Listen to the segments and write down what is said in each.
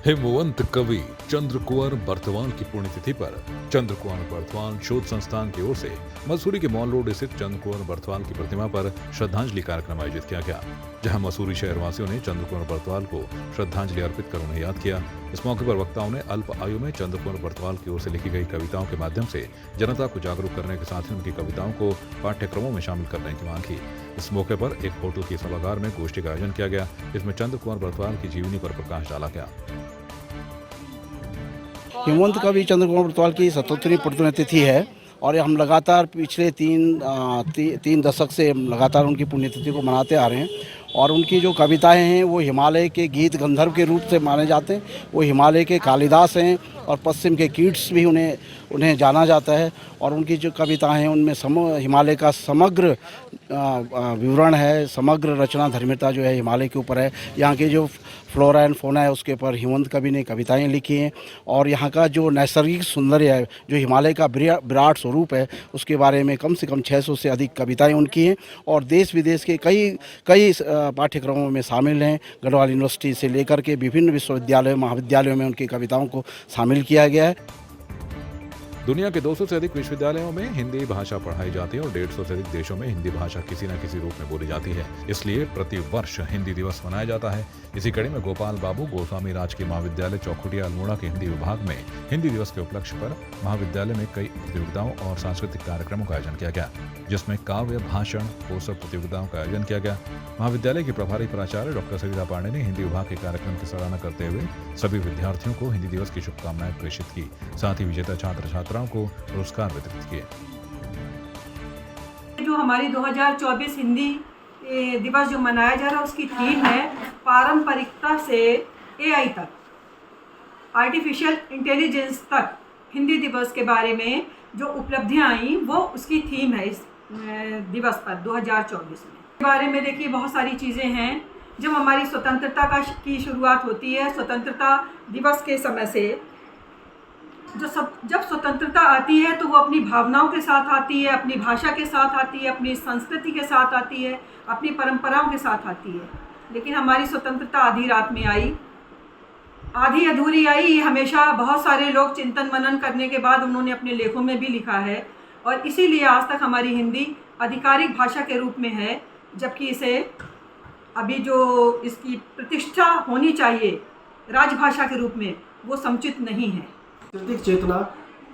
हिमवंत कवि चंद्र कुंवर बर्थवाल की पुण्यतिथि पर चंद्र कुंवर बर्थवाल शोध संस्थान की ओर से मसूरी के मॉल रोड स्थित चंद्र कुंवर बर्थवाल की प्रतिमा पर श्रद्धांजलि कार्यक्रम आयोजित किया गया, जहां मसूरी शहरवासियों ने चंद्र कुंवर बर्थवाल को श्रद्धांजलि अर्पित कर उन्हें याद किया। इस मौके पर वक्ताओं ने अल्प आयु में चंद्र कुंवर बर्थवाल की ओर से लिखी गई कविताओं के माध्यम से जनता को जागरूक करने के साथ ही उनकी कविताओं को पाठ्यक्रमों में शामिल करने की मांग की। इस मौके पर एक होटल के सभागार में गोष्ठी का आयोजन किया गया, जिसमें चंद्र कुंवर बर्थवाल की जीवनी पर प्रकाश डाला गया। हिमवंत कवि चंद्र कुंवर बर्थवाल की 77वीं पुण्यतिथि है और हम लगातार पिछले तीन दशक से लगातार उनकी पुण्यतिथि को मनाते आ रहे हैं। और उनकी जो कविताएं हैं वो हिमालय के गीत गंधर्व के रूप से माने जाते हैं। वो हिमालय के कालिदास हैं और पश्चिम के कीट्स भी उन्हें जाना जाता है। और उनकी जो कविताएं हैं उनमें हिमालय का समग्र विवरण है, समग्र रचना धर्मिता जो है हिमालय के ऊपर है। यहाँ के जो फ्लोरा एंड फौना है उसके ऊपर हिमवंत कवि ने कविताएं लिखी हैं। और यहाँ का जो नैसर्गिक सौंदर्य है, जो हिमालय का विराट स्वरूप है, उसके बारे में कम से कम 600 से अधिक कविताएं उनकी हैं। और देश विदेश के कई पाठ्यक्रमों में शामिल हैं। गढ़वाल यूनिवर्सिटी से लेकर के विभिन्न विश्वविद्यालयों महाविद्यालयों में उनकी कविताओं को शामिल किया गया है। दुनिया के 200 से अधिक विश्वविद्यालयों में हिंदी भाषा पढ़ाई जाती है और 150 से अधिक देशों में हिंदी भाषा किसी न किसी रूप में बोली जाती है। इसलिए प्रति वर्ष हिंदी दिवस मनाया जाता है। इसी कड़ी में गोपाल बाबू गोस्वामी राजकीय महाविद्यालय चौखुटिया अल्मोड़ा के हिंदी विभाग में हिंदी दिवस के उपलक्ष्य पर महाविद्यालय में कई प्रतियोगिताओं और सांस्कृतिक कार्यक्रमों का आयोजन किया गया, जिसमें काव्य, भाषण, पोस्टर प्रतियोगिताओं का आयोजन किया गया। महाविद्यालय की प्रभारी प्राचार्य डॉक्टर सरिता पांडे ने हिंदी विभाग के कार्यक्रम की सराहना करते हुए सभी विद्यार्थियों को हिंदी दिवस की शुभकामनाएं प्रेषित की। साथ ही विजेता छात्र छात्राओं को पुरस्कार वितरित किए। जो हमारी 2024 हिंदी दिवस जो मनाया जा रहा है उसकी थीम है पारंपरिकता से एआई तक, आर्टिफिशियल इंटेलिजेंस तक। हिंदी दिवस के बारे में जो उपलब्धियां आई वो उसकी थीम है इस दिवस पर 2024 में। इस बारे में देखिए बहुत सारी चीज़ें हैं। जब हमारी स्वतंत्रता की शुरुआत होती है, स्वतंत्रता दिवस के समय से जब स्वतंत्रता आती है तो वो अपनी भावनाओं के साथ आती है, अपनी भाषा के साथ आती है, अपनी संस्कृति के साथ आती है, अपनी परंपराओं के साथ आती है। लेकिन हमारी स्वतंत्रता आधी रात में आई, आधी अधूरी आई। हमेशा बहुत सारे लोग चिंतन मनन करने के बाद उन्होंने अपने लेखों में भी लिखा है और इसीलिए आज तक हमारी हिंदी आधिकारिक भाषा के रूप में है, जबकि इसे अभी जो इसकी प्रतिष्ठा होनी चाहिए राजभाषा के रूप में वो समुचित नहीं है। सांस्कृतिक चेतना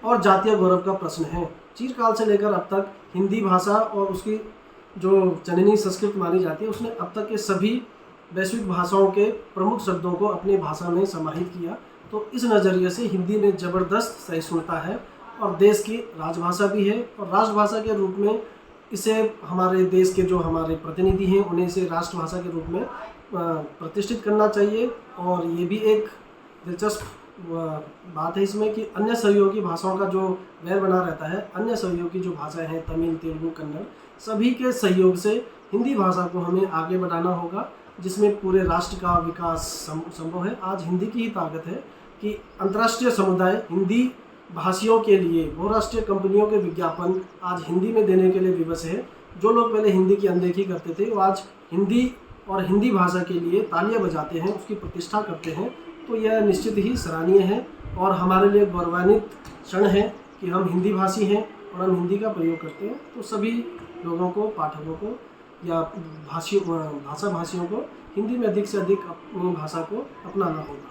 और जातीय गौरव का प्रश्न है। चिरकाल से लेकर अब तक हिंदी भाषा और उसकी जो जननी संस्कृत मानी जाती है उसने अब तक के सभी वैश्विक भाषाओं के प्रमुख शब्दों को अपनी भाषा में समाहित किया। तो इस नज़रिए से हिंदी में ज़बरदस्त सहिष्णुता है और देश की राजभाषा भी है। और राष्ट्रभाषा के रूप में इसे हमारे देश के जो हमारे प्रतिनिधि हैं उन्हें इसे राष्ट्रभाषा के रूप में प्रतिष्ठित करना चाहिए। और ये भी एक दिलचस्प बात है इसमें कि अन्य सहयोगी भाषाओं का जो वैर बना रहता है, अन्य सहयोगी जो भाषाएं हैं तमिल, तेलुगु, कन्नड़, सभी के सहयोग से हिंदी भाषा को हमें आगे बढ़ाना होगा, जिसमें पूरे राष्ट्र का विकास संभव है। आज हिंदी की ही ताकत है कि अंतर्राष्ट्रीय समुदाय हिंदी भाषियों के लिए, बहुराष्ट्रीय कंपनियों के विज्ञापन आज हिंदी में देने के लिए विवश है। जो लोग पहले हिंदी की अनदेखी करते थे वो आज हिंदी और हिंदी भाषा के लिए तालियां बजाते हैं, उसकी प्रतिष्ठा करते हैं। तो यह निश्चित ही सराहनीय है और हमारे लिए गौरवान्वित क्षण है कि हम हिंदी भाषी हैं और हम हिंदी का प्रयोग करते हैं। तो सभी लोगों को, पाठकों को या भाषा भाषियों को हिंदी में अधिक से अधिक अपनी भाषा को अपनाना होगा।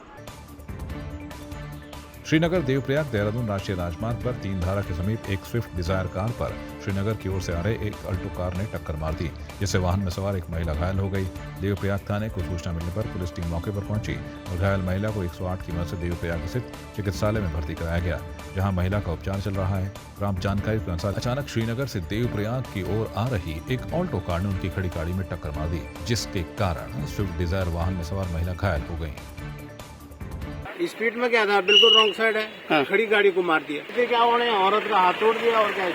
श्रीनगर देवप्रयाग देहरादून राष्ट्रीय राजमार्ग पर 3 धारा के समीप एक स्विफ्ट डिजायर कार पर श्रीनगर की ओर से आ रहे एक अल्टो कार ने टक्कर मार दी, जिससे वाहन में सवार एक महिला घायल हो गई। देवप्रयाग थाने को सूचना मिलने पर पुलिस टीम मौके पर पहुंची और घायल महिला को 108 की मदद से देवप्रयाग स्थित चिकित्सालय में भर्ती कराया गया, जहां महिला का उपचार चल रहा है। प्राप्त जानकारी के अनुसार अचानक श्रीनगर से देवप्रयाग की ओर आ रही एक ऑल्टो कार ने उनकी खड़ी गाड़ी में टक्कर मार दी, जिसके कारण स्विफ्ट डिजायर वाहन में सवार महिला घायल हो गई। स्पीड में क्या था, बिल्कुल रॉन्ग साइड है। हाँ। खड़ी गाड़ी को मार दिया। क्या उन्होंने औरत का हाथ तोड़ दिया और क्या।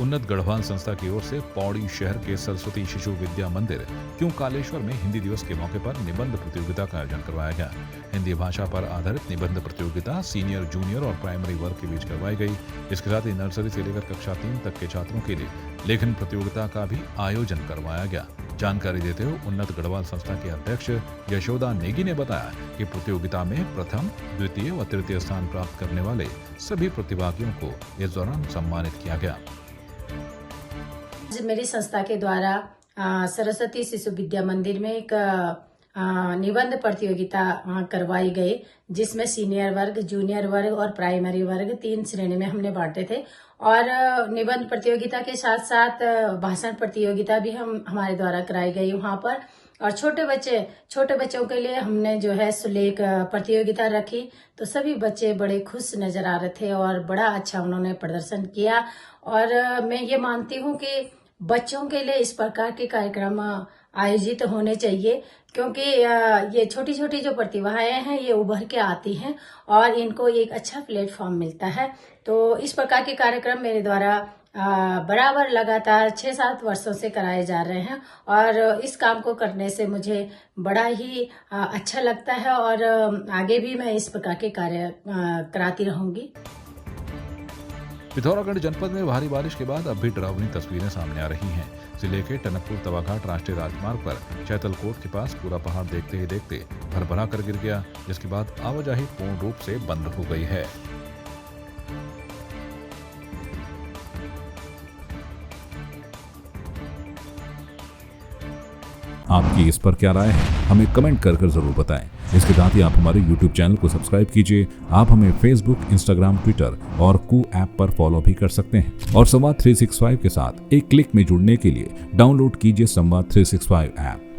उन्नत गढ़वाल संस्था की ओर से पौड़ी शहर के सरस्वती शिशु विद्या मंदिर क्यों कालेश्वर में हिंदी दिवस के मौके पर निबंध प्रतियोगिता का आयोजन करवाया गया। हिंदी भाषा पर आधारित निबंध प्रतियोगिता सीनियर, जूनियर और प्राइमरी वर्ग के बीच करवाई गई। इसके साथ ही नर्सरी से लेकर कक्षा 3 तक के छात्रों के लिए लेखन प्रतियोगिता का भी आयोजन करवाया गया, जानकारी देते हुए उन्नत गढ़वाल संस्था के अध्यक्ष यशोदा नेगी ने बताया कि प्रतियोगिता में प्रथम, द्वितीय व तृतीय स्थान प्राप्त करने वाले सभी प्रतिभागियों को इस दौरान सम्मानित किया गया। मेरी संस्था के द्वारा सरस्वती शिशु विद्या मंदिर में एक निबंध प्रतियोगिता करवाई गई, जिसमें सीनियर वर्ग, जूनियर वर्ग और प्राइमरी वर्ग 3 श्रेणी में हमने बांटे थे। और निबंध प्रतियोगिता के साथ साथ भाषण प्रतियोगिता भी हमारे द्वारा कराई गई वहाँ पर। और छोटे बच्चों के लिए हमने जो है सुलेख प्रतियोगिता रखी, तो सभी बच्चे बड़े खुश नजर आ रहे थे और बड़ा अच्छा उन्होंने प्रदर्शन किया। और मैं ये मानती हूँ कि बच्चों के लिए इस प्रकार के कार्यक्रम आयोजित होने चाहिए, क्योंकि ये छोटी छोटी जो प्रतिभाएं हैं ये उभर के आती हैं और इनको एक अच्छा प्लेटफॉर्म मिलता है। तो इस प्रकार के कार्यक्रम मेरे द्वारा बराबर लगातार 6-7 वर्षों से कराए जा रहे हैं और इस काम को करने से मुझे बड़ा ही अच्छा लगता है और आगे भी मैं इस प्रकार के कार्य कराती रहूंगी। पिथौरागढ़ जनपद में भारी बारिश के बाद अब भी डरावनी तस्वीरें सामने आ रही हैं। जिले के टनकपुर तवाघाट राष्ट्रीय राजमार्ग पर चैतलकोट के पास पूरा पहाड़ देखते ही देखते भरभरा कर गिर गया, जिसके बाद आवाजाही पूर्ण रूप से बंद हो गई है। आपकी इस पर क्या राय है, हमें कमेंट कर जरूर बताएं। इसके साथ ही आप हमारे YouTube चैनल को सब्सक्राइब कीजिए। आप हमें Facebook, Instagram, Twitter और कू ऐप पर फॉलो भी कर सकते हैं। और संवाद 365 के साथ एक क्लिक में जुड़ने के लिए डाउनलोड कीजिए संवाद 365 ऐप।